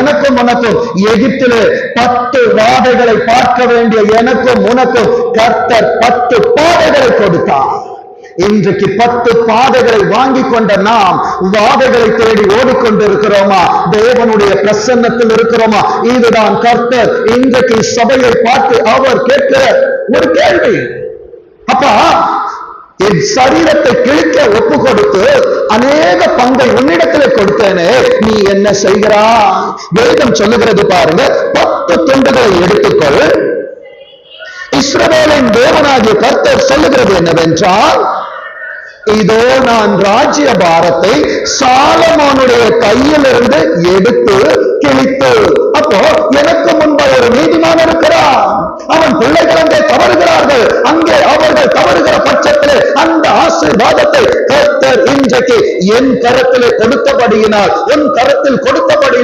எனக்கும் உனக்கும் எகிப்திலே 10 வாதைகளை பார்க்க வேண்டிய எனக்கும் உனக்கும் கர்த்தர் 10 பாதைகளை கொடுத்தார். இன்றைக்கு 10 பாதைகளை வாங்கி கொண்ட நாம் வாதைகளை தேடி ஓடிக்கொண்டிருக்கிறோமா? தேவனுடைய பிரசன்னத்தில் இருக்கிறோமா? இதுதான் கர்த்தர் இன்றைக்கு சபையை பார்த்து அவர் கேட்கிற ஒரு கேள்வி. அப்பா, என் சரீரத்தை கிழிக்க ஒப்பு கொடுத்து அநேக பங்கை உன்னிடத்திலே கொடுத்தேனே, நீ என்ன செய்கிறாய்? வேதம் சொல்லுகிறது பாருங்க, 10 துண்டுகளை எடுத்துக்கொள். இஸ்ரவேலின் தேவனாகிய கர்த்தர் சொல்லுகிறது என்னவென்றால், இதோ நான் ராஜ்ய பாரத்தை சாலமோனுடைய கையிலிருந்து எடுத்து கிழித்து. அப்போ எனக்கு முன்பாக ஒரு நீதிமான் இருக்கிறான். அவன் பிள்ளைகள் அங்கே தவறுகிறார்கள். அங்கே அவர்கள் தவறுகிற பட்சத்திலே அந்த ஆசீர்வாதத்தை கர்த்தர் இன்றைக்கு என் கரத்திலே கொடுத்தபடியினால், உன் கரத்தில் கொடுத்தபடி